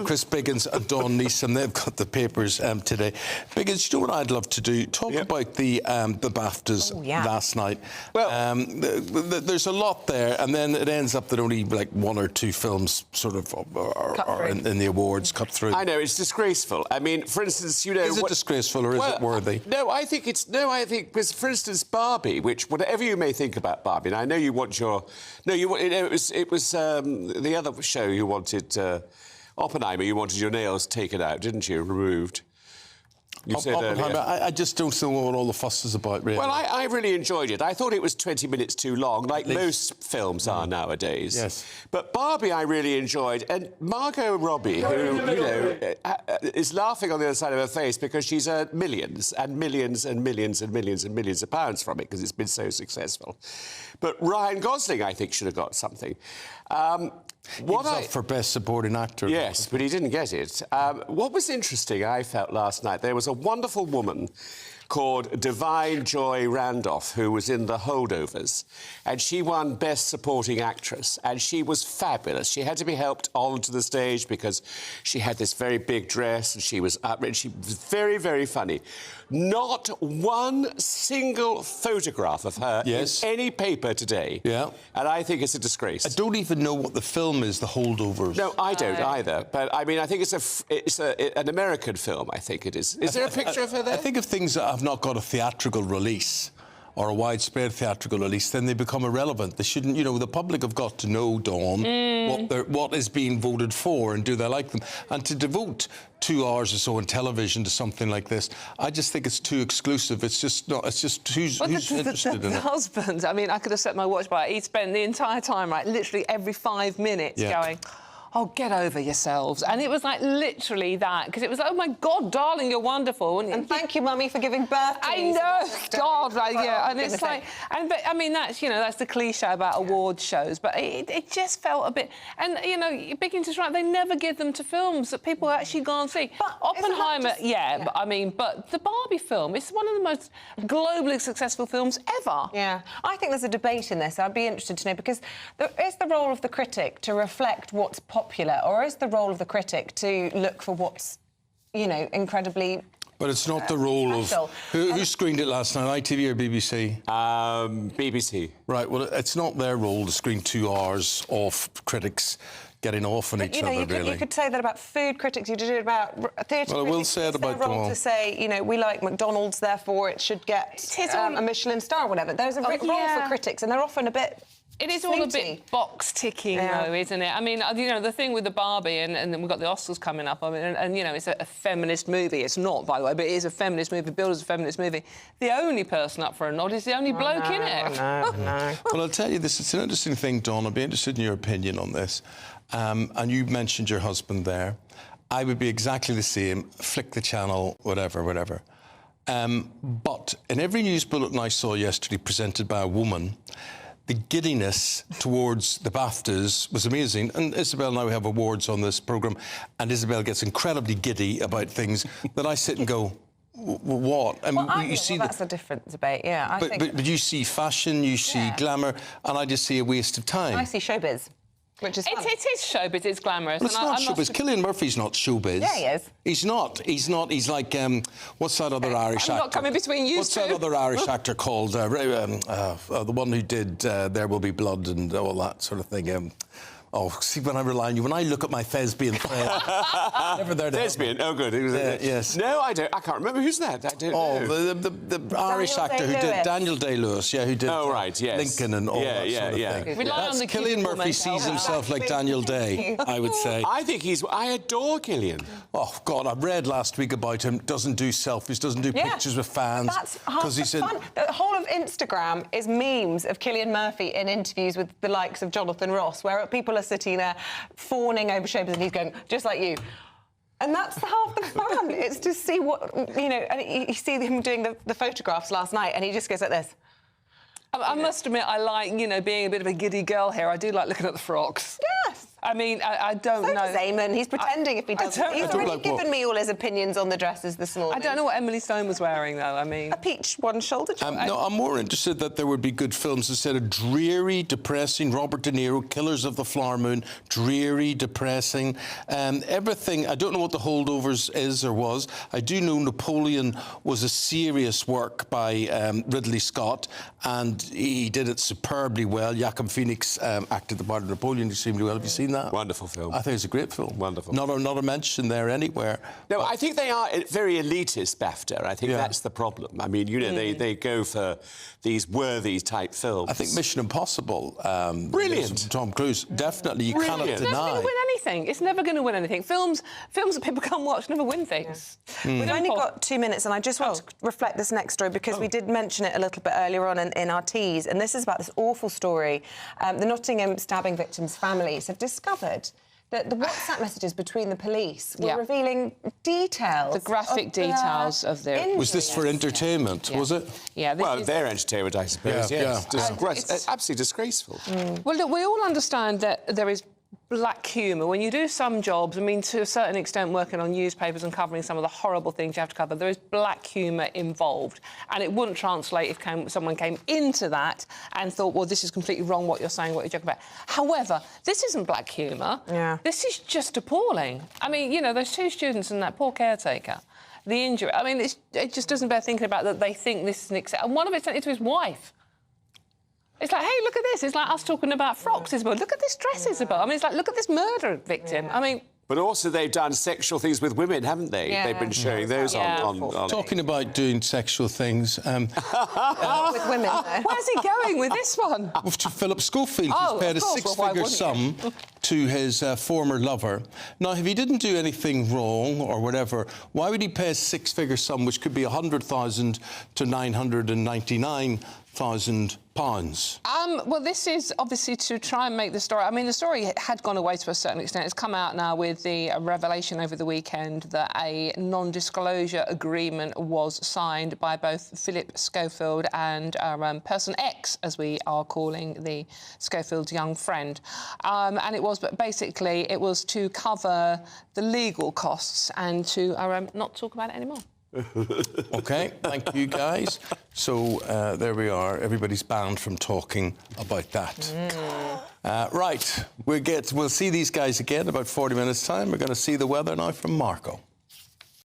Chris Biggins and Dawn Neeson. They've got the papers today. Biggins, you know what I'd love to do? Talk about the BAFTAs last night. Well, there's a lot there, and then it ends up that only like one or two films sort of are in the awards cut through. I know, it's disgraceful. I mean, for instance, you know... Is it disgraceful or is it worthy? No, I think it's... No, I think... Because, for instance, Barbie, which, whatever you may think about Barbie, and I know you want your... No, you know, it was the other show you wanted... Oppenheimer, you wanted your nails taken out, didn't you? Removed. You said earlier. I just don't know what all the fuss is about, really. Well, I really enjoyed it. I thought it was 20 minutes too long, like most films are nowadays. Yes. But Barbie I really enjoyed. And Margot Robbie, who, you know, is laughing on the other side of her face because she's earned millions and millions and millions and millions and millions of pounds from it because it's been so successful. But Ryan Gosling, I think, should have got something. He was up for Best Supporting Actor. Yes, but he didn't get it. What was interesting, I felt, last night, there was a wonderful woman called Divine Joy Randolph, who was in The Holdovers, and she won Best Supporting Actress, and she was fabulous. She had to be helped onto the stage because she had this very big dress, and she was up, and she was very, very funny. Not one single photograph of her in any paper today. Yeah. And I think it's a disgrace. I don't even know what the film is, The Holdovers. No, I don't either. But, I mean, I think it's an American film, I think it is. Is there a picture of her there? I think if things have not got a theatrical release or a widespread theatrical release, then they become irrelevant. They shouldn't, you know, the public have got to know, Dawn, what is being voted for and do they like them. And to devote 2 hours or so on television to something like this, I just think it's too exclusive. It's just not, it's just who's interested in it? The husband, I mean, I could have set my watch by it. He'd spent the entire time, right, literally every 5 minutes going... Oh, get over yourselves. And it was like literally that, because it was, oh, my God, darling, you're wonderful. And thank you, Mummy, for giving birth to me. I know, God, right, yeah. And it's like, but I mean, that's, you know, that's the cliche about award shows, but it just felt a bit, and, you know, Biggins is right, they never give them to films that people actually go and see. But Oppenheimer, but I mean, but the Barbie film, it's one of the most globally successful films ever. Yeah, I think there's a debate in this. I'd be interested to know, because there is the role of the critic to reflect what's popular, or is the role of the critic to look for what's, you know, incredibly... But it's not the role of... Who screened it last night, ITV or BBC? BBC. Right, well, it's not their role to screen 2 hours of critics getting off on each other, really. You could say that about food critics, you did it about theatre critics. Well, I will say it about them all. To say, you know, we like McDonald's, therefore it should get a Michelin star or whatever. There's a role for critics, and they're often a bit... It is all a bit box-ticking, though, isn't it? I mean, you know, the thing with the Barbie, and then we've got the Oscars coming up, I mean, and you know, it's a feminist movie. It's not, by the way, but it is a feminist movie, billed as a feminist movie. The only person up for a nod is the only bloke in it. No. Well, I'll tell you this, it's an interesting thing, Dawn. I'd be interested in your opinion on this. And you mentioned your husband there. I would be exactly the same, flick the channel, whatever. But in every news bulletin I saw yesterday presented by a woman, the giddiness towards the BAFTAs was amazing. And Isabel and I have awards on this programme, and Isabel gets incredibly giddy about things that I sit and go, what? I mean, you see that's a different debate, yeah. But you see fashion, you see glamour, and I just see a waste of time. I see showbiz. Which is fun. It is showbiz, it's glamorous. But it's not showbiz. Cillian Murphy's not showbiz. Yeah, he is. He's not. He's like, what's that other Irish actor? I'm not coming between you two. What's that other Irish actor called? The one who did There Will Be Blood and all that sort of thing. Oh, see, when I rely on you, when I look at my thespian friend... Never there to Thespian? Oh, good. Yes. No, I don't. I can't remember who's that. I don't know. The Irish actor who did... Daniel Day-Lewis, who did Lincoln and all that sort of thing. That's Cillian Murphy sees himself like Daniel Day, I would say. I think I adore Cillian. Oh, God, I read last week about him, doesn't do selfies, doesn't do pictures with fans. That's half the fun. The whole of Instagram is memes of Cillian Murphy in interviews with the likes of Jonathan Ross, where people are sitting there fawning over showbiz and he's going, just like you. And that's half the fun. It's to see what, you know, and you see him doing the photographs last night and he just goes like this. I must admit, I like, you know, being a bit of a giddy girl here. I do like looking at the frocks. Yes. I mean, I don't know. Does Eamonn. He's pretending if he doesn't. He's already like given me all his opinions on the dresses this morning. I don't know what Emily Stone was wearing, though. I mean... A peach one-shoulder top. No, I'm more interested that there would be good films instead of dreary, depressing, Robert De Niro, Killers of the Flower Moon, dreary, depressing, everything. I don't know what The Holdovers is or was. I do know Napoleon was a serious work by Ridley Scott, and he did it superbly well. Joaquin Phoenix acted the part of Napoleon extremely well. Have you seen that? Wonderful film. I think it's a great film. Wonderful. Not a mention there anywhere. No, I think they are very elitist, BAFTA. I think that's the problem. I mean, you know, they go for these worthy-type films. I think Mission Impossible... Brilliant. Tom Cruise, definitely, you Brilliant. cannot It's never deny. going to win anything. It's never going to win anything. Films that people come watch never win things. We've only got 2 minutes, and I just want to reflect this next story because we did mention it a little bit earlier on in our tease, and this is about this awful story. The Nottingham stabbing victims' families have discovered that the WhatsApp messages between the police were revealing details. The graphic details of their... injuries. Was this for entertainment, was it? Yeah. Well, their entertainment, I suppose, Yeah, yes. yeah. Absolutely disgraceful. Well, look, we all understand that there is black humour. When you do some jobs, I mean, to a certain extent, working on newspapers and covering some of the horrible things you have to cover, there is black humour involved. And it wouldn't translate if someone came into that and thought, well, this is completely wrong, what you're saying, what you're joking about. However, this isn't black humour. Yeah. This is just appalling. I mean, you know, those 2 students and that poor caretaker, the injury. I mean, it just doesn't bear thinking about that they think this is an accept. And one of it sent it to his wife. It's like, hey, look at this. It's like us talking about frocks, Isabel. Look at this dress, Isabel. I mean, it's like, look at this murder victim. I mean... But also they've done sexual things with women, haven't they? Yeah. They've been showing those on... Talking about doing sexual things... with women, though. Where's he going with this one? To Philip Schofield, Oh, who's paid a of course. Well, why six-figure wouldn't sum to his former lover. Now, if he didn't do anything wrong or whatever, why would he pay a six-figure sum, which could be 100,000 to 999,000 pounds? Well, this is obviously to try and make the story... I mean, the story had gone away to a certain extent. It's come out now with the revelation over the weekend that a non-disclosure agreement was signed by both Philip Schofield and Person X, as we are calling the Schofield's young friend. And it was, but basically, it was to cover the legal costs and to not talk about it anymore. OK, thank you, guys. So there we are. Everybody's banned from talking about that. Right, we'll see these guys again in about 40 minutes' time. We're going to see the weather now from Marco.